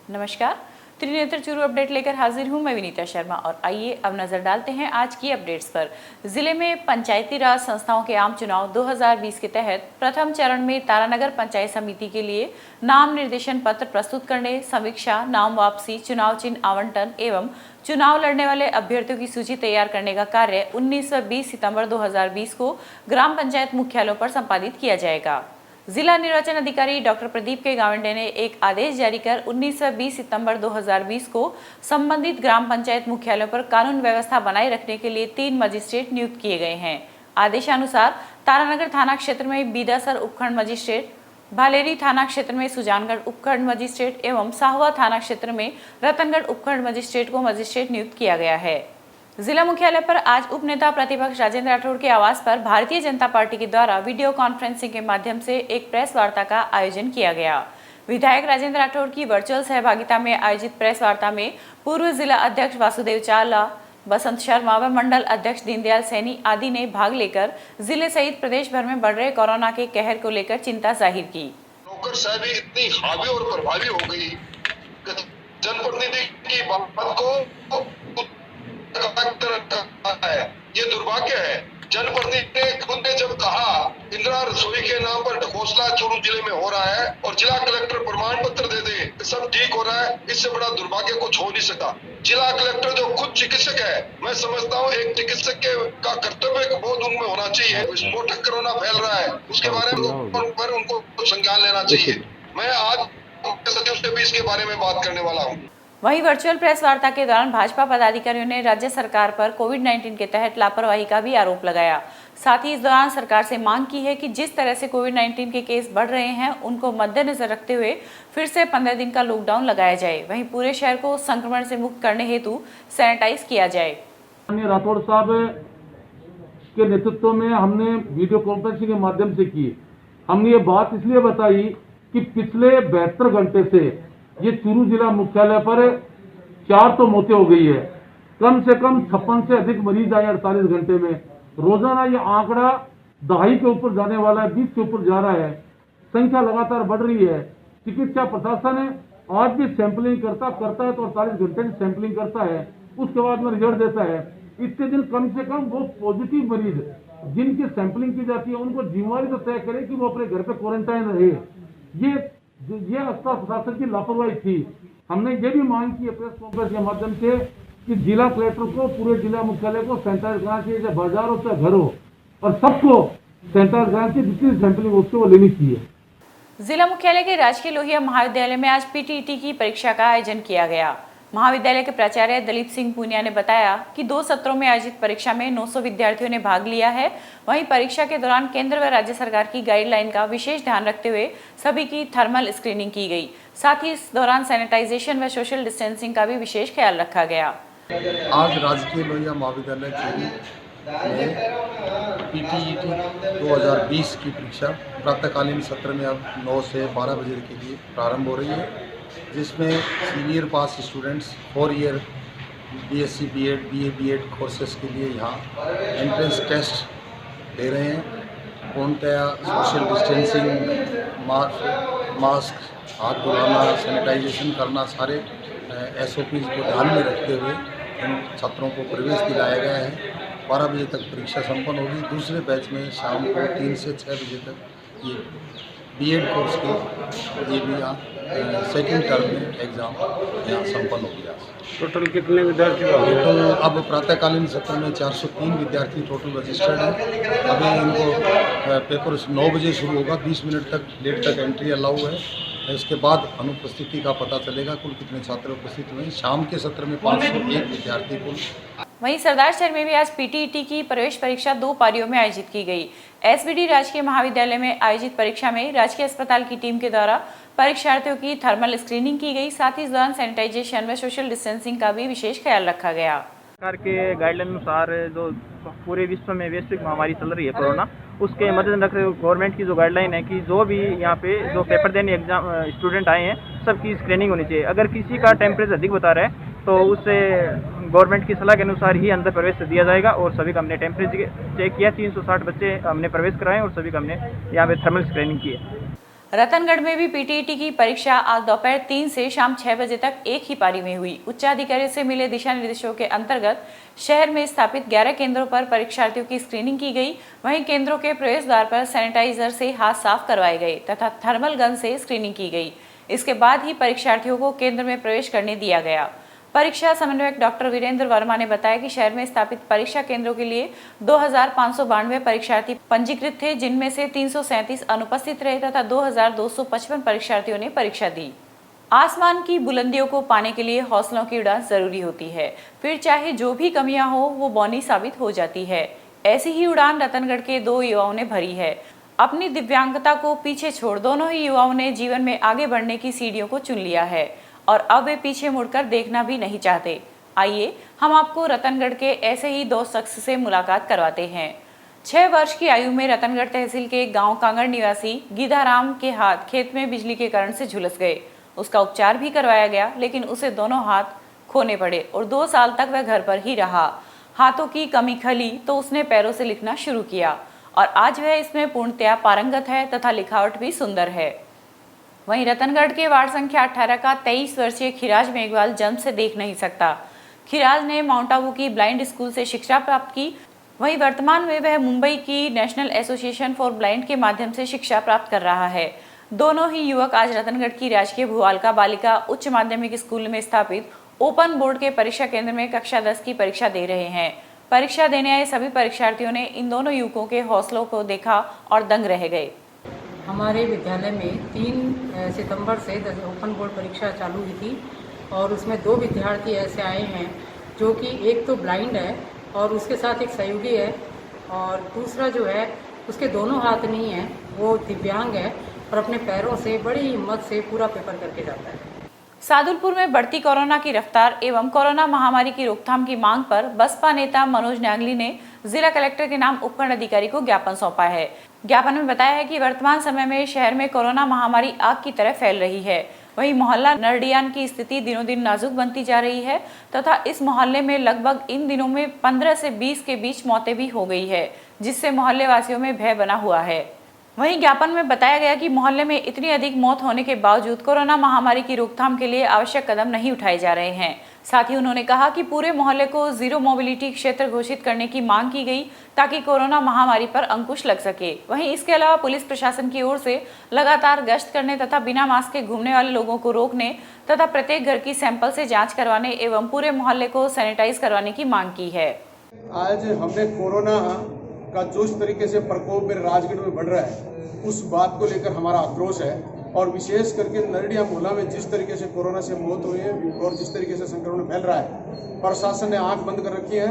नमस्कार, त्रिनेत्र चूरू अपडेट लेकर हाजिर हूं मैं विनीता शर्मा और आइए अब नजर डालते हैं आज की अपडेट्स पर। जिले में पंचायती राज संस्थाओं के आम चुनाव 2020 के तहत प्रथम चरण में तारानगर पंचायत समिति के लिए नाम निर्देशन पत्र प्रस्तुत करने, समीक्षा, नाम वापसी, चुनाव चिन्ह आवंटन एवं चुनाव लड़ने वाले अभ्यर्थियों की सूची तैयार करने का कार्य 19 व 20 सितंबर 2020 को ग्राम पंचायत मुख्यालयों पर संपादित किया जाएगा। जिला निर्वाचन अधिकारी डॉक्टर प्रदीप के गावंडे ने एक आदेश जारी कर 19 व 20 सितंबर 2020 को संबंधित ग्राम पंचायत मुख्यालयों पर कानून व्यवस्था बनाए रखने के लिए 3 मजिस्ट्रेट नियुक्त किए गए हैं। आदेशानुसार तारानगर थाना क्षेत्र में बीदासर उपखंड मजिस्ट्रेट, भालेरी थाना क्षेत्र में सुजानगढ़ उपखंड मजिस्ट्रेट एवं साहवा थाना क्षेत्र में रतनगढ़ उपखंड मजिस्ट्रेट को मजिस्ट्रेट नियुक्त किया गया है। जिला मुख्यालय पर आज उपनेता प्रतिपक्ष राजेंद्र राठौड़ के आवास पर भारतीय जनता पार्टी के द्वारा वीडियो कॉन्फ्रेंसिंग के माध्यम से एक प्रेस वार्ता का आयोजन किया गया। विधायक राजेंद्र राठौड़ की वर्चुअल सहभागिता में आयोजित प्रेस वार्ता में पूर्व जिला अध्यक्ष वासुदेव चावला, बसंत शर्मा व मंडल अध्यक्ष दीनदयाल सैनी आदि ने भाग लेकर जिले सहित प्रदेश भर में बढ़ रहे कोरोना के कहर को लेकर चिंता जाहिर की। नौकरशाही इतनी हावी और प्रभावी हो गई, जनप्रतिनिधि की बात को है, ये दुर्भाग्य है। जनप्रतिनिधि ने खुद ने जब कहा इंदिरा रसोई के नाम पर ढकोसला चूरू जिले में हो रहा है और जिला कलेक्टर प्रमाण पत्र दे दे सब ठीक हो रहा है, इससे बड़ा दुर्भाग्य कुछ हो नहीं सकता। जिला कलेक्टर जो खुद चिकित्सक है, मैं समझता हूँ एक चिकित्सक का कर्तव्य बोध उनमें होना चाहिए। विस्फोटक कोरोना फैल रहा है, उसके बारे में उनको संज्ञान लेना चाहिए। मैं आज सचिव से भी इसके बारे में बात करने वाला हूँ। वहीं वर्चुअल प्रेस वार्ता के दौरान भाजपा पदाधिकारियों ने राज्य सरकार पर कोविड-19 के तहत लापरवाही का भी आरोप लगाया। साथ ही इस दौरान सरकार से मांग की है कि जिस तरह से कोविड-19 के केस बढ़ रहे हैं उनको मद्देनजर रखते हुए फिर से 15 दिन का लॉकडाउन लगाया जाए। वहीं पूरे शहर को संक्रमण से मुक्त करने हेतु सैनिटाइज किया जाए। राठौड़ साहब के नेतृत्व में हमने वीडियो कॉन्फ्रेंसिंग के माध्यम से की। हमने ये बात इसलिए बताई कि पिछले 72 घंटे से ये चूरू जिला मुख्यालय पर 4 तो मौतें हो गई है। कम से कम 56 से अधिक मरीज आए 48 घंटे में। रोजाना ये आंकड़ा 2.5 के ऊपर जाने वाला है, 20 के ऊपर जा रहा है। संख्या लगातार बढ़ रही है। चिकित्सा प्रशासन है आज भी सैंपलिंग करता है तो 48 घंटे में सैंपलिंग करता है, उसके बाद में रिजल्ट देता है। इतने दिन कम से कम वो पॉजिटिव मरीज जिनकी सैंपलिंग की जाती है उनको जिम्मेवारी तो तय करे कि वो अपने घर पे क्वारंटाइन रहे। ये अस्पताल प्रशासन की लापरवाही थी। हमने ये भी मांग की है प्रेस कॉन्फ्रेंस के माध्यम से कि जिला कलेक्टर को पूरे जिला मुख्यालय को सैनिटाइज करना चाहिए, चाहे बाजार हो चाहे घर हो, और सबको सैनिटाइज करना चाहिए। जितनी सैंपलिंग उसको वो लेनी चाहिए। जिला मुख्यालय के राजकीय लोहिया महाविद्यालय में आज पीटीईटी की परीक्षा का आयोजन किया गया। महाविद्यालय के प्राचार्य दलीप सिंह पूनिया ने बताया कि 2 सत्रों में आयोजित परीक्षा में 900 विद्यार्थियों ने भाग लिया है। वहीं परीक्षा के दौरान केंद्र व राज्य सरकार की गाइडलाइन का विशेष ध्यान रखते हुए सभी की थर्मल स्क्रीनिंग की गई। साथ ही इस दौरान सैनिटाइजेशन व सोशल डिस्टेंसिंग का भी विशेष ख्याल रखा गया। आज राजकीय लोहिया महाविद्यालय में पीटीईटी 2020 की परीक्षा प्रातःकालीन सत्र में अब 9 से 12 बजे के लिए प्रारंभ हो रही है, जिसमें senior pass students 4 year BSc BEd BA BEd courses के लिए यहाँ एंट्रेंस टेस्ट दे रहे हैं। पूर्णतया सोशल डिस्टेंसिंग, मास्क, हाथ धुलाना, सैनिटाइजेशन करना, सारे एसओपीज को ध्यान में रखते हुए इन छात्रों को प्रवेश दिलाया गया है। 12 बजे तक परीक्षा संपन्न होगी। दूसरे बैच में शाम को 3 से 6 बजे तक ये बीएड कोर्स के ये भी यहाँ सेकेंड टर्म में एग्ज़ाम यहाँ संपन्न हो गया। टोटल कितने विद्यार्थी? टोटल अब प्रातःकालीन सत्र में 403 विद्यार्थी टोटल रजिस्टर्ड हैं। अभी इनको पेपर 9 बजे शुरू होगा, 20 मिनट तक लेट तक एंट्री अलाउ है। इसके बाद अनुपस्थिति का पता चलेगा कुल कितने छात्र उपस्थित हुए। शाम के सत्र में 501 विद्यार्थी कुल। वहीं सरदार शहर में भी आज पीटीईटी की प्रवेश परीक्षा 2 पारियों में आयोजित की गई। एसबीडी राजकीय महाविद्यालय में आयोजित परीक्षा में राजकीय अस्पताल की टीम के द्वारा परीक्षार्थियों की थर्मल स्क्रीनिंग की गई। साथ ही इस दौरान सैनिटाइजेशन व सोशल डिस्टेंसिंग का भी विशेष ख्याल रखा गया। सरकार के गाइडलाइन अनुसार जो पूरे विश्व में वैश्विक महामारी चल रही है कोरोना, उसके मद्देनजर रखते हुए गवर्नमेंट की जो गाइडलाइन है कि जो भी यहाँ पे जो पेपर देने एग्जाम स्टूडेंट आए हैं सबकी स्क्रीनिंग होनी चाहिए। अगर किसी का टेम्परेचर अधिक बता रहा है तो उससे गवर्नमेंट की सलाह के अनुसार ही अंदर प्रवेश दिया जाएगा। और सभी का हमने टेम्परेचर चेक किया। 360 बच्चे हमने प्रवेश कराए और सभी का हमने यहाँ पे थर्मल स्क्रीनिंग की है। रतनगढ़ में भी पीटीईटी की परीक्षा आज दोपहर 3 से शाम 6 बजे तक एक ही पारी में हुई। उच्चाधिकारी से मिले दिशा निर्देशों के अंतर्गत शहर में स्थापित 11 केंद्रों पर परीक्षार्थियों की स्क्रीनिंग की गई। वहीं केंद्रों के प्रवेश द्वार पर सैनिटाइजर से हाथ साफ करवाए गए तथा थर्मल गन से स्क्रीनिंग की गई। इसके बाद ही परीक्षार्थियों को केंद्र में प्रवेश करने दिया गया। परीक्षा समन्वयक डॉक्टर वीरेंद्र वर्मा ने बताया कि शहर में स्थापित परीक्षा केंद्रों के लिए 2592 परीक्षार्थी पंजीकृत थे, जिनमें से 337 अनुपस्थित रहे तथा 2255 परीक्षार्थियों ने परीक्षा दी। आसमान की बुलंदियों को पाने के लिए हौसलों की उड़ान जरूरी होती है, फिर चाहे जो भी कमियां हो वो बौनी साबित हो जाती है। ऐसी ही उड़ान रतनगढ़ के 2 युवाओं ने भरी है। अपनी दिव्यांगता को पीछे छोड़ दोनों ही युवाओं ने जीवन में आगे बढ़ने की सीढ़ियों को चुन लिया है और अब वे पीछे मुड़कर देखना भी नहीं चाहते। आइए हम आपको रतनगढ़ के ऐसे ही 2 शख्स से मुलाकात करवाते हैं। 6 वर्ष की आयु में रतनगढ़ तहसील के गांव कांगड़ निवासी गीधाराम के हाथ खेत में बिजली के करंट से झुलस गए। उसका उपचार भी करवाया गया, लेकिन उसे दोनों हाथ खोने पड़े और 2 साल तक वह घर पर ही रहा। हाथों की कमी खली तो उसने पैरों से लिखना शुरू किया और आज वह इसमें पूर्णतया पारंगत है तथा लिखावट भी सुंदर है। वहीं रतनगढ़ के वार्ड संख्या 18 का 23 वर्षीय खिराज मेघवाल जन्म से देख नहीं सकता। खिराज ने माउंट आबू की ब्लाइंड स्कूल से शिक्षा प्राप्त की। वहीं वर्तमान में वह मुंबई की नेशनल एसोसिएशन फॉर ब्लाइंड के माध्यम से शिक्षा प्राप्त कर रहा है। दोनों ही युवक आज रतनगढ़ की राजकीय भुआलका बालिका उच्च माध्यमिक स्कूल में स्थापित ओपन बोर्ड के परीक्षा केंद्र में कक्षा 10 की परीक्षा दे रहे हैं। परीक्षा देने आए सभी परीक्षार्थियों ने इन दोनों युवकों के हौसलों को देखा और दंग रह गए। हमारे विद्यालय में 3 सितंबर से ओपन बोर्ड परीक्षा चालू हुई थी और उसमें 2 विद्यार्थी ऐसे आए हैं जो कि एक तो ब्लाइंड है और उसके साथ एक सहयोगी है और दूसरा जो है उसके दोनों हाथ नहीं है, वो दिव्यांग है और अपने पैरों से बड़ी हिम्मत से पूरा पेपर करके जाता है। सादुलपुर में बढ़ती कोरोना की रफ्तार एवं कोरोना महामारी की रोकथाम की मांग पर बसपा नेता मनोज न्यागली ने जिला कलेक्टर के नाम उपखंड अधिकारी को ज्ञापन सौंपा है। ज्ञापन में बताया है कि वर्तमान समय में शहर में कोरोना महामारी आग की तरह फैल रही है। वहीं मोहल्ला नरडियान की स्थिति दिनों दिन नाजुक बनती जा रही है तथा इस मोहल्ले में लगभग इन दिनों में 15 से 20 के बीच मौतें भी हो गई है, जिससे मोहल्ले वासियों में भय बना हुआ है। वहीं ज्ञापन में बताया गया कि मोहल्ले में इतनी अधिक मौत होने के बावजूद कोरोना महामारी की रोकथाम के लिए आवश्यक कदम नहीं उठाए जा रहे हैं। साथ ही उन्होंने कहा कि पूरे मोहल्ले को जीरो मोबिलिटी क्षेत्र घोषित करने की मांग की गई ताकि कोरोना महामारी पर अंकुश लग सके। वहीं इसके अलावा पुलिस प्रशासन की ओर से लगातार गश्त करने तथा बिना मास्क के घूमने वाले लोगों को रोकने तथा प्रत्येक घर की सैंपल से जाँच करवाने एवं पूरे मोहल्ले को सैनिटाइज करवाने की मांग की है। आज हमने कोरोना का जो इस तरीके से प्रकोप मेरे राजगढ़ में बढ़ रहा है, उस बात को लेकर हमारा आक्रोश है और विशेष करके नरडिया मोहल्ला में जिस तरीके से कोरोना से मौत हुई है और जिस तरीके से संक्रमण फैल रहा है, प्रशासन ने आंख बंद कर रखी है।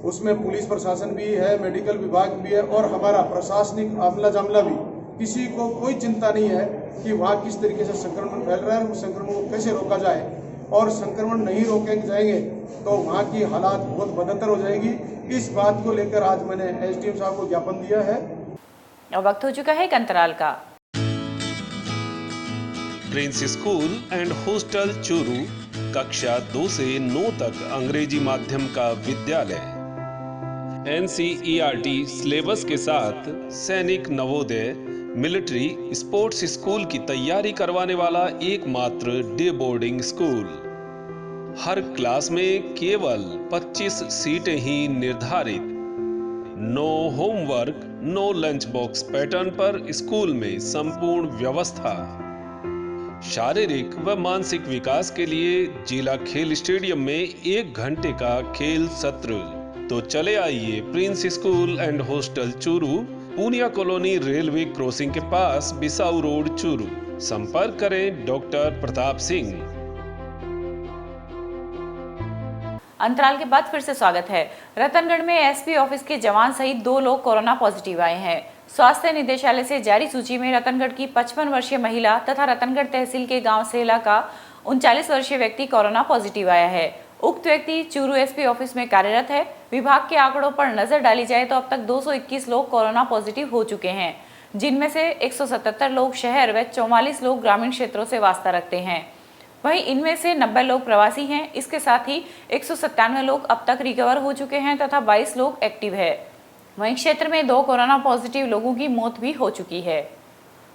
उसमें पुलिस प्रशासन भी है, मेडिकल विभाग भी है और हमारा प्रशासनिक अमला जमला भी, किसी को कोई चिंता नहीं है कि वहाँ किस तरीके से संक्रमण फैल रहा है, उस संक्रमण को कैसे रोका जाए और संक्रमण नहीं रोके जाएंगे तो वहाँ की हालात बहुत बदतर हो जाएगी। इस बात को लेकर आज मैंने एसडीएम साहब को ज्ञापन दिया है। और वक्त हो चुका है एक अंतराल का। Prince school and hostel Churu कक्षा 2 से 9 तक अंग्रेजी माध्यम का विद्यालय, NCERT सिलेबस के साथ सैनिक, नवोदय, मिलिट्री, स्पोर्ट्स स्कूल की तैयारी करवाने वाला एकमात्र डे बोर्डिंग स्कूल। हर क्लास में केवल 25 सीटें ही निर्धारित। No homework, no lunch box pattern पर स्कूल में संपूर्ण व्यवस्था। शारीरिक व मानसिक विकास के लिए जिला खेल स्टेडियम में 1 घंटे का खेल सत्र। तो चले आइए Prince school and hostel Churu, Poonia colony, railway crossing के पास, बिसाऊ रोड, चूरू। संपर्क करें डॉक्टर प्रताप सिंह। अंतराल के बाद फिर से स्वागत है। रतनगढ़ में एसपी ऑफिस के जवान सहित 2 लोग कोरोना पॉजिटिव आए हैं। स्वास्थ्य निदेशालय से जारी सूची में रतनगढ़ की 55 वर्षीय महिला तथा रतनगढ़ तहसील के गांव सेला का 39 वर्षीय व्यक्ति कोरोना पॉजिटिव आया है। उक्त व्यक्ति चूरू एसपी ऑफिस में कार्यरत है। विभाग के आंकड़ों पर नजर डाली जाए तो अब तक 221 लोग कोरोना पॉजिटिव हो चुके हैं, जिनमें से 177 लोग शहर व 44 लोग ग्रामीण क्षेत्रों से वास्ता रखते हैं। वहीं इनमें से 90 लोग प्रवासी हैं। इसके साथ ही 197 लोग अब तक रिकवर हो चुके हैं तथा 22 लोग एक्टिव है। वहीं क्षेत्र में 2 कोरोना पॉजिटिव लोगों की मौत भी हो चुकी है।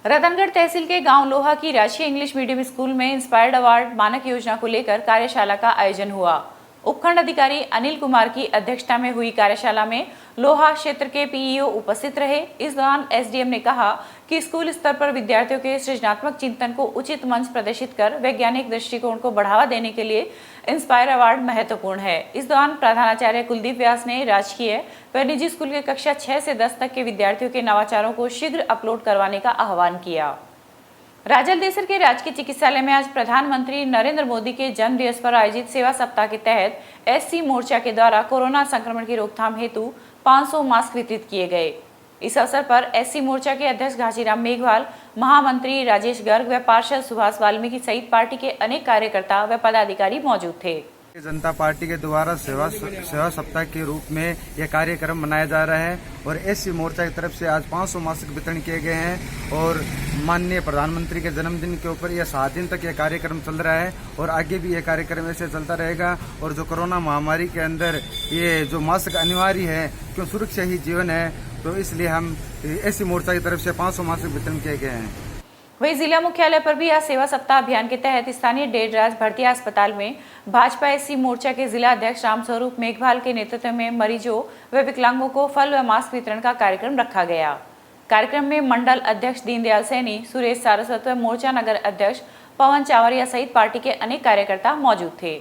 रतनगढ़ तहसील के गांव लोहा की राजकीय इंग्लिश मीडियम स्कूल में इंस्पायर्ड अवार्ड मानक योजना को लेकर कार्यशाला का आयोजन हुआ। उपखंड अधिकारी अनिल कुमार की अध्यक्षता में हुई कार्यशाला में लोहा क्षेत्र के पीईओ उपस्थित रहे। इस दौरान एसडीएम ने कहा कि स्कूल स्तर पर विद्यार्थियों के सृजनात्मक चिंतन को उचित मंच प्रदर्शित कर वैज्ञानिक दृष्टिकोण को बढ़ावा देने के लिए इंस्पायर अवार्ड महत्वपूर्ण है। इस दौरान प्रधानाचार्य कुलदीप व्यास ने राजकीय व निजी स्कूल के कक्षा 6 से 10 तक के विद्यार्थियों के नवाचारों को शीघ्र अपलोड करवाने का आह्वान किया। राजलदेसर के राजकीय चिकित्सालय में आज प्रधानमंत्री नरेंद्र मोदी के जन्म दिवस पर आयोजित सेवा सप्ताह के तहत एससी मोर्चा के द्वारा कोरोना संक्रमण की रोकथाम हेतु 500 मास्क वितरित किए गए। इस अवसर पर एससी मोर्चा के अध्यक्ष घासीराम मेघवाल, महामंत्री राजेश गर्ग व पार्षद सुभाष वाल्मीकि सहित पार्टी के अनेक कार्यकर्ता व पदाधिकारी मौजूद थे। जनता पार्टी के द्वारा सेवा सप्ताह के रूप में यह कार्यक्रम मनाया जा रहा है और एससी मोर्चा की तरफ से आज 500 मास्क वितरण किए गए हैं और माननीय प्रधानमंत्री के जन्मदिन के ऊपर यह 7 दिन तक यह कार्यक्रम चल रहा है और आगे भी यह कार्यक्रम ऐसे चलता रहेगा। और जो कोरोना महामारी के अंदर ये जो मास्क अनिवार्य है, क्यों सुरक्षा ही जीवन है, तो इसलिए हम एससी मोर्चा की तरफ से 500 मास्क वितरण किए गए हैं। वहीं जिला मुख्यालय पर भी आज सेवा सप्ताह अभियान के तहत स्थानीय डेडराज भरतिया अस्पताल में भाजपा एससी मोर्चा के जिला अध्यक्ष रामस्वरूप मेघवाल के नेतृत्व में मरीजों व विकलांगों को फल व मास्क वितरण का कार्यक्रम रखा गया। कार्यक्रम में मंडल अध्यक्ष दीनदयाल सैनी, सुरेश सारस्वत व मोर्चा नगर अध्यक्ष पवन चावरिया सहित पार्टी के अनेक कार्यकर्ता मौजूद थे।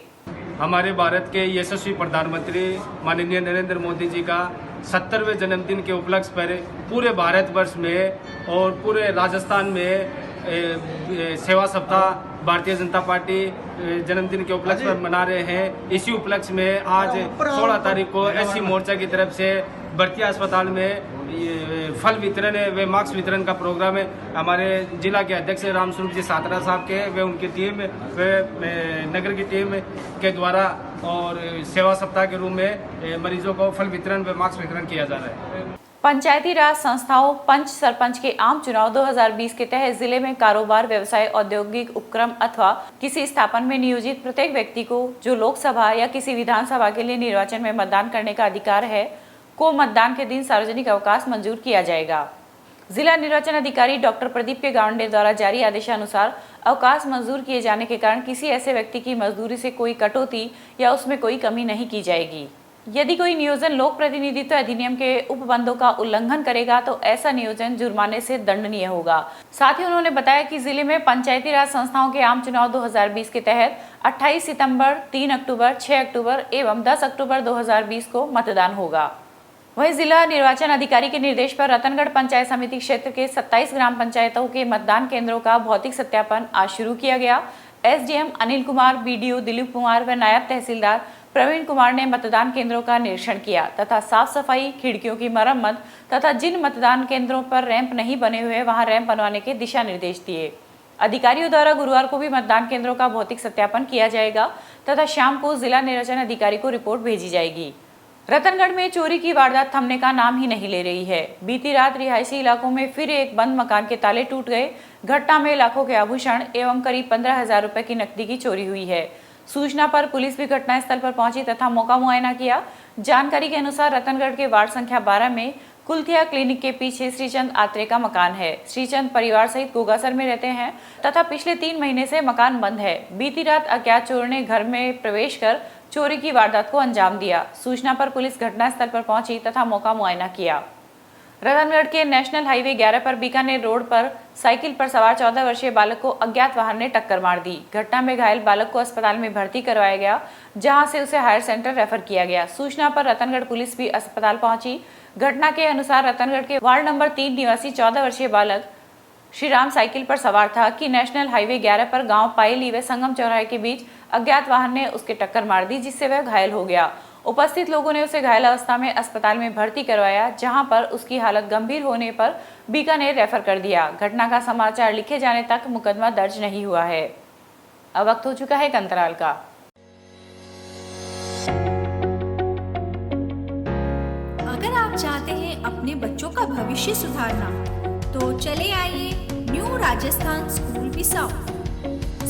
हमारे भारत के यशस्वी प्रधानमंत्री माननीय नरेंद्र मोदी जी का 70वें जन्मदिन के उपलक्ष्य पर पूरे भारतवर्ष में और पूरे राजस्थान में सेवा सप्ताह भारतीय जनता पार्टी जन्मदिन के उपलक्ष्य पर मना रहे हैं। इसी उपलक्ष्य में आज 16 तारीख को एससी मोर्चा की तरफ से भरतिया अस्पताल में फल वितरण व मास्क वितरण का प्रोग्राम है। हमारे जिला के अध्यक्ष रामस्वरूप जी सातरा साहब के व उनकी टीम व नगर की टीम के द्वारा और सेवा सप्ताह के रूप में मरीजों को फल वितरण व मास्क वितरण किया जा रहा है। पंचायती राज संस्थाओं पंच सरपंच के आम चुनाव 2020 के तहत जिले में कारोबार, व्यवसाय, औद्योगिक उपक्रम अथवा किसी स्थापना में नियोजित प्रत्येक व्यक्ति को जो लोकसभा या किसी विधानसभा के लिए निर्वाचन में मतदान करने का अधिकार है को मतदान के दिन सार्वजनिक अवकाश मंजूर किया जाएगा। जिला निर्वाचन अधिकारी डॉक्टर प्रदीप के गावंडे द्वारा जारी आदेशानुसार अवकाश मंजूर किए जाने के कारण किसी ऐसे व्यक्ति की मजदूरी से कोई कटौती या उसमें कोई कमी नहीं की जाएगी। यदि कोई नियोजन लोक प्रतिनिधित्व अधिनियम के उपबंधों का उल्लंघन करेगा तो ऐसा नियोजन जुर्माने से दंडनीय होगा। साथ ही उन्होंने बताया कि जिले में पंचायती राज संस्थाओं के आम चुनाव 2020 के तहत 28 सितंबर, 3 अक्टूबर, 6 अक्टूबर एवं 10 अक्टूबर 2020 को मतदान होगा। वहीं जिला निर्वाचन अधिकारी के निर्देश पर रतनगढ़ पंचायत समिति क्षेत्र के 27 ग्राम पंचायतों के मतदान केंद्रों का भौतिक सत्यापन आज शुरू किया गया। एसडीएम अनिल कुमार, बीडीओ दिलीप कुमार व नायब तहसीलदार प्रवीण कुमार ने मतदान केंद्रों का निरीक्षण किया तथा साफ सफाई, खिड़कियों की मरम्मत तथा जिन मतदान केंद्रों पर रैंप नहीं बने हुए वहां रैंप बनवाने के दिशा निर्देश दिए। अधिकारियों द्वारा गुरुवार को भी मतदान केंद्रों का भौतिक सत्यापन किया जाएगा तथा शाम को जिला निर्वाचन अधिकारी को रिपोर्ट भेजी जाएगी। रतनगढ़ में चोरी की वारदात थमने का नाम ही नहीं ले रही है। बीती रात रिहायशी इलाकों में फिर एक बंद मकान के ताले टूट गए। घटना में लाखों के आभूषण एवं करीब 15,000 रुपए की नकदी की चोरी हुई है। सूचना पर पुलिस भी घटनास्थल पर पहुंची तथा मौका मुआयना किया। जानकारी के अनुसार रतनगढ़ के वार्ड संख्या 12 में कुलथिया क्लिनिक के पीछे श्रीचंद आत्रे का मकान है। श्रीचंद परिवार सहित गोगासर में रहते हैं तथा पिछले 3 महीने से मकान बंद है। बीती रात अज्ञात चोर ने घर में प्रवेश कर चोरी की वारदात को अंजाम दिया। सूचना पर पुलिस घटनास्थल पर पहुंची तथा मौका मुआयना किया। रतनगढ़ के नेशनल हाईवे 11 पर बीकानेर रोड पर साइकिल पर सवार 14 वर्षीय बालक को अज्ञात वाहन ने टक्कर मार दी। घटना में घायल बालक को अस्पताल में भर्ती करवाया गया, जहां से उसे हायर सेंटर रेफर किया गया। सूचना पर रतनगढ़ पुलिस भी अस्पताल पहुंची। घटना के अनुसार रतनगढ़ के वार्ड नंबर 3 निवासी 14 वर्षीय बालक श्रीराम साइकिल पर सवार था कि नेशनल हाईवे 11 पर गांव पायली व संगम चौराहे के बीच अज्ञात वाहन ने उसके टक्कर मार दी, जिससे वह घायल हो गया। उपस्थित लोगों ने उसे घायल अवस्था में अस्पताल में भर्ती करवाया, जहां पर उसकी हालत गंभीर होने पर बीकानेर रेफर कर दिया। घटना का समाचार लिखे जाने तक मुकदमा दर्ज नहीं हुआ है। अब वक्त हो चुका है एक अंतराल का। अगर आप चाहते हैं अपने बच्चों का भविष्य सुधारना तो चले आइए New Rajasthan School Bissau.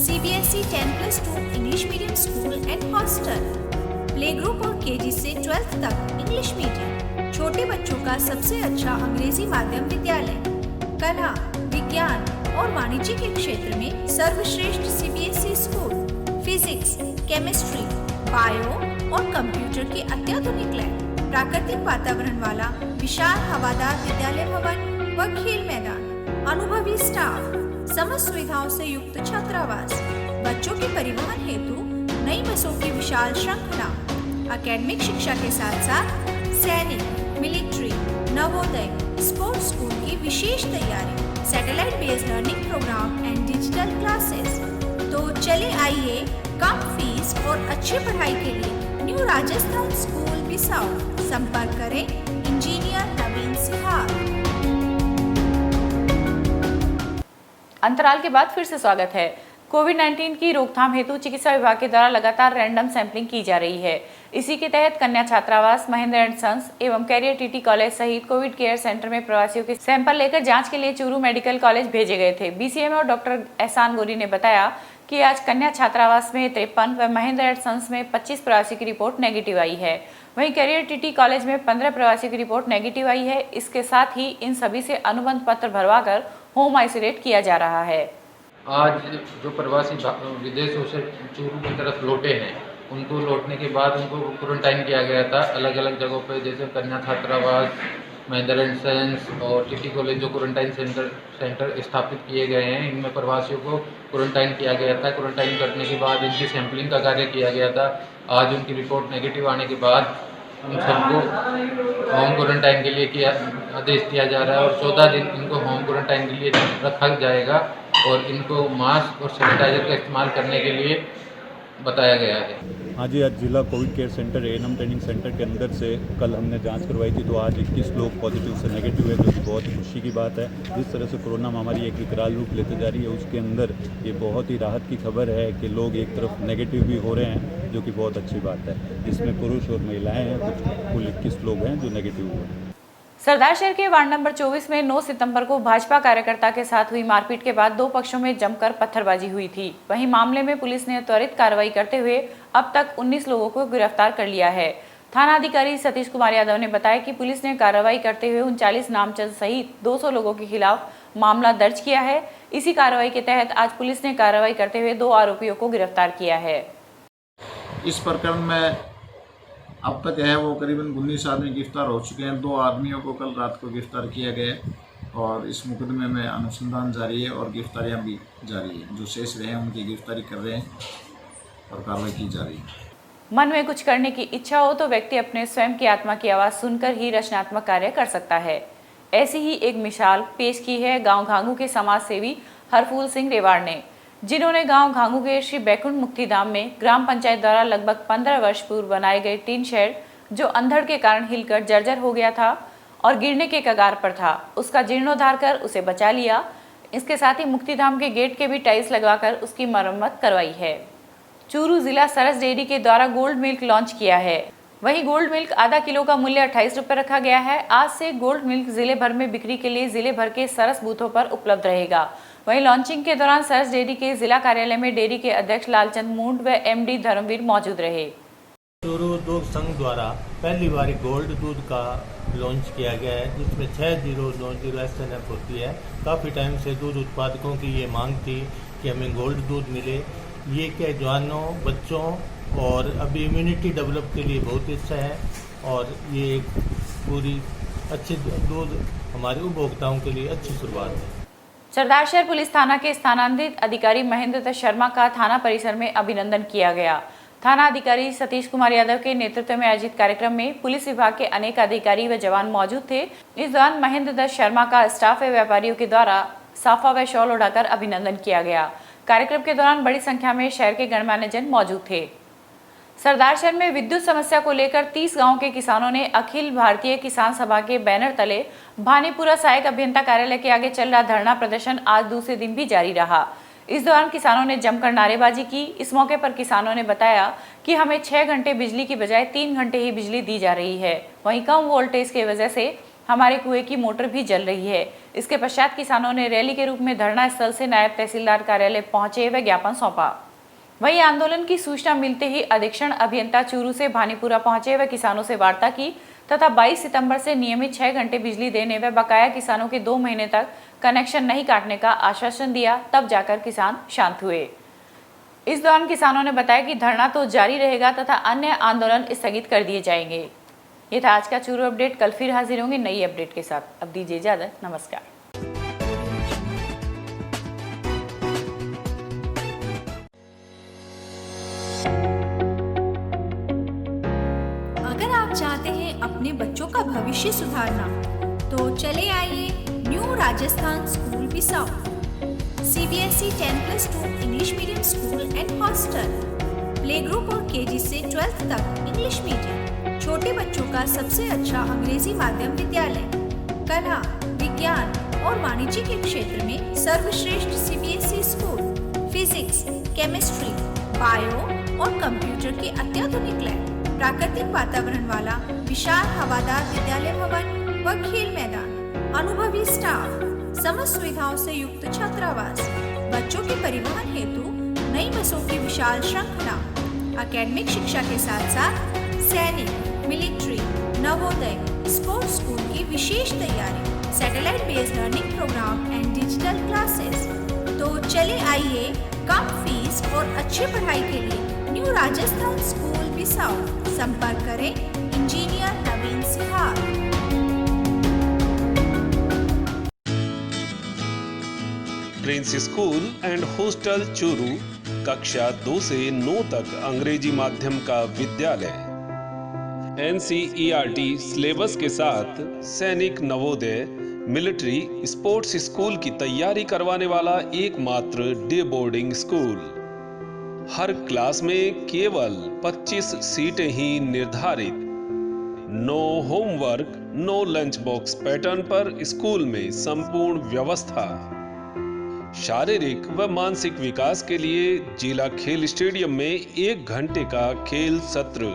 CBSE 10+2 English medium school and hostel, play group और KG से 12th तक इंग्लिश मीडियम, छोटे बच्चों का सबसे अच्छा अंग्रेजी माध्यम विद्यालय, कला, विज्ञान और वाणिज्य के क्षेत्र में सर्वश्रेष्ठ CBSE school, physics, chemistry, bio और कंप्यूटर के अत्याधुनिक लैब, प्राकृतिक वातावरण वाला विशाल हवादार विद्यालय भवन व खेल मैदान, अनुभवी स्टाफ, समस्त सुविधाओं से युक्त छात्रावास, बच्चों के परिवहन हेतु नई बसों की विशाल श्रृंखला, एकेडमिक शिक्षा के साथ साथ सैनिक, मिलिट्री, नवोदय, स्पोर्ट्स स्कूल की विशेष तैयारी, satellite based learning programme and digital classes. तो चले आइए कम फीस और अच्छी पढ़ाई के लिए न्यू राजस्थान स्कूल बिसाऊ। संपर्क करें इंजीनियर नवीन सिहार। अंतराल के बाद फिर से स्वागत है। कोविड-19 की रोकथाम हेतु चिकित्सा विभाग के द्वारा लगातार रैंडम सैंपलिंग की जा रही है। इसी के तहत कन्या छात्रावास, महेंद्र एंड सन्स एवं कैरियर टीटी कॉलेज सहित कोविड केयर सेंटर में प्रवासियों के सैंपल लेकर जांच के लिए चूरू मेडिकल कॉलेज भेजे गए थे। बीसीएम और डॉक्टर एहसान गोरी ने बताया कि आज कन्या छात्रावास में 53 व महेंद्र एंड सन्स में 25 प्रवासियों की रिपोर्ट नेगेटिव आई है। वहीं कैरियर टीटी कॉलेज में 15 प्रवासियों की रिपोर्ट नेगेटिव आई है। इसके साथ ही इन सभी से अनुबंध पत्र भरवाकर होम आइसोलेट किया जा रहा है। आज जो प्रवासी विदेशों से चूरू की तरफ लौटे हैं, उनको लौटने के बाद उनको क्वारंटाइन किया गया था अलग अलग जगहों पे, जैसे कन्या छात्रावास, महेंद्र एंड सन्स और टीटी कॉलेज जो क्वारंटाइन सेंटर स्थापित किए गए हैं। इनमें प्रवासियों को क्वारंटाइन किया गया था। क्वारंटाइन करने के बाद इनकी सैंपलिंग का कार्य किया गया था। आज उनकी रिपोर्ट नेगेटिव आने के बाद उन सबको होम क्वारंटाइन के लिए आदेश दिया जा रहा है और 14 दिन इनको होम क्वारंटाइन के लिए रखा जाएगा और इनको मास्क और सैनिटाइजर का इस्तेमाल करने के लिए बताया गया है। आज जिला Covid care centre ANM training centre के अंदर से कल हमने जांच करवाई थी, तो आज 21 लोग पॉजिटिव से नेगेटिव है, जो कि बहुत ही खुशी की बात है। जिस तरह से कोरोना महामारी एक विकराल रूप लेते जा रही है, उसके अंदर ये बहुत ही राहत की खबर है कि लोग एक तरफ नेगेटिव भी हो रहे हैं, जो कि बहुत अच्छी बात है। इसमें पुरुष और महिलाएँ हैं, कुल 21 लोग हैं जो नेगेटिव हुए हैं। सरदार शहर के वार्ड नंबर 24 में 9 सितंबर को भाजपा कार्यकर्ता के साथ हुई मारपीट के बाद दो पक्षों में जमकर पत्थरबाजी हुई थी। वहीं मामले में पुलिस ने त्वरित कार्रवाई करते हुए अब तक 19 लोगों को गिरफ्तार कर लिया है। थाना अधिकारी सतीश कुमार यादव ने बताया कि पुलिस ने कार्रवाई करते हुए 39 नामजद सहित 200 लोगों के खिलाफ मामला दर्ज किया है। इसी कार्रवाई के तहत आज पुलिस ने कार्रवाई करते हुए 2 आरोपियों को गिरफ्तार किया है। इस प्रकरण में अब तक है वो करीबन 19 आदमी गिरफ्तार हो चुके हैं। 2 आदमियों को कल रात को गिरफ्तार किया गया और इस मुकदमे में अनुसंधान जारी है और गिरफ्तारियां भी जारी है। जो शेष रहे हैं उनकी गिरफ्तारी कर रहे हैं और कार्रवाई की जा रही है। मन में कुछ करने की इच्छा हो तो व्यक्ति अपने स्वयं की आत्मा की आवाज़ सुनकर ही रचनात्मक कार्य कर सकता है। ऐसी ही एक मिसाल पेश की है गाँव घांगू के समाज सेवी हरफूल सिंह रेवाड़ ने, जिन्होंने गांव घांगू के श्री बैकुंठ मुक्तिधाम में ग्राम पंचायत द्वारा लगभग 15 वर्ष पूर्व बनाए गए टीन शेड, जो अंधड़ के कारण हिलकर जर्जर हो गया था और गिरने के कगार पर था, उसका जीर्णोद्धार कर उसे बचा लिया। इसके साथ ही मुक्तिधाम के गेट के भी टाइल्स लगवाकर उसकी मरम्मत करवाई है। चूरू जिला सरस डेयरी के द्वारा गोल्ड मिल्क लॉन्च किया है। वहीं गोल्ड मिल्क आधा किलो का मूल्य 28 रुपये रखा गया है। आज से गोल्ड मिल्क जिले भर में बिक्री के लिए जिले भर के सरस बूथों पर उपलब्ध रहेगा। वहीं लॉन्चिंग के दौरान सरस डेयरी के जिला कार्यालय में डेयरी के अध्यक्ष लालचंद मूंड व एमडी धर्मवीर मौजूद रहे। चूरू दूध संघ द्वारा पहली बार गोल्ड दूध का लॉन्च किया गया है, जिसमें 6090 SNF होती है। काफ़ी टाइम से दूध उत्पादकों की ये मांग थी कि हमें गोल्ड दूध मिले। ये क्या जवानों, बच्चों और अभी इम्यूनिटी डेवलप के लिए बहुत अच्छा है और ये एक पूरी अच्छी दूध हमारे उपभोक्ताओं के लिए अच्छी शुरुआत है। सरदार शहर पुलिस थाना के स्थानांतरित अधिकारी महेंद्र दत्त शर्मा का थाना परिसर में अभिनंदन किया गया। थाना अधिकारी सतीश कुमार यादव के नेतृत्व में आयोजित कार्यक्रम में पुलिस विभाग के अनेक अधिकारी व जवान मौजूद थे। इस दौरान महेंद्र दत्त शर्मा का स्टाफ व व्यापारियों के द्वारा साफा व शॉल उड़ाकर अभिनंदन किया गया। कार्यक्रम के दौरान बड़ी संख्या में शहर के गणमान्य जन मौजूद थे। सरदार शहर में विद्युत समस्या को लेकर 30 गांवों के किसानों ने अखिल भारतीय किसान सभा के बैनर तले भानीपुरा सहायक अभियंता कार्यालय के आगे चल रहा धरना प्रदर्शन आज दूसरे दिन भी जारी रहा। इस दौरान किसानों ने जमकर नारेबाजी की। इस मौके पर किसानों ने बताया कि हमें 6 घंटे बिजली की बजाय 3 घंटे ही बिजली दी जा रही है। वहीं कम वोल्टेज की वजह से हमारे कुएं की मोटर भी जल रही है। इसके पश्चात किसानों ने रैली के रूप में धरना स्थल से नायब तहसीलदार कार्यालय पहुंचे व ज्ञापन सौंपा। वहीं आंदोलन की सूचना मिलते ही अधीक्षण अभियंता चूरू से भानीपुरा पहुंचे व किसानों से वार्ता की तथा 22 सितंबर से नियमित 6 घंटे बिजली देने व बकाया किसानों के 2 महीने तक कनेक्शन नहीं काटने का आश्वासन दिया, तब जाकर किसान शांत हुए। इस दौरान किसानों ने बताया कि धरना तो जारी रहेगा तथा अन्य आंदोलन स्थगित कर दिए जाएंगे। ये था आज का चूरू अपडेट। कल फिर हाजिर होंगे नई अपडेट के साथ। अब दीजिए इजाजत, नमस्कार। अगर आप चाहते हैं अपने बच्चों का भविष्य सुधारना, तो चले आइए New Rajasthan School Bissau. CBSE 10+2 English medium school and hostel, play group और KG से 12th तक इंग्लिश मीडियम, छोटे बच्चों का सबसे अच्छा अंग्रेजी माध्यम विद्यालय, कला, विज्ञान और वाणिज्य के क्षेत्र में सर्वश्रेष्ठ CBSE school, physics, chemistry, bio और कंप्यूटर के अत्याधुनिक लैब, प्राकृतिक वातावरण वाला विशाल हवादार विद्यालय भवन व खेल मैदान, अनुभवी स्टाफ, समस्त सुविधाओं से युक्त छात्रावास, बच्चों के परिवहन हेतु नई बसों की विशाल श्रृंखला, एकेडमिक शिक्षा के साथ साथ सैनिक, मिलिट्री, नवोदय, स्पोर्ट्स स्कूल की विशेष तैयारी, satellite based learning programme and digital classes. तो चले आइए कम फीस और अच्छी पढ़ाई के लिए न्यू राजस्थान स्कूल बिसाऊ। संपर्क करें engineer Naveen Sihar. Prince school and hostel Churu, कक्षा 2 से 9 तक अंग्रेजी माध्यम का विद्यालय, NCERT सिलेबस के साथ सैनिक, नवोदय, मिलिट्री, स्पोर्ट्स स्कूल की तैयारी करवाने वाला एकमात्र डे बोर्डिंग स्कूल। हर क्लास में केवल 25 सीटें ही निर्धारित। No homework, no lunch box pattern पर स्कूल में संपूर्ण व्यवस्था। शारीरिक व मानसिक विकास के लिए जिला खेल स्टेडियम में 1 घंटे का खेल सत्र।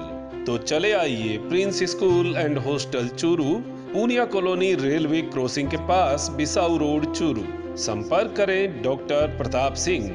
तो चले आइए Prince school and hostel Churu, Poonia colony, railway crossing के पास, बिसाऊ रोड, चूरू। संपर्क करें डॉक्टर प्रताप सिंह।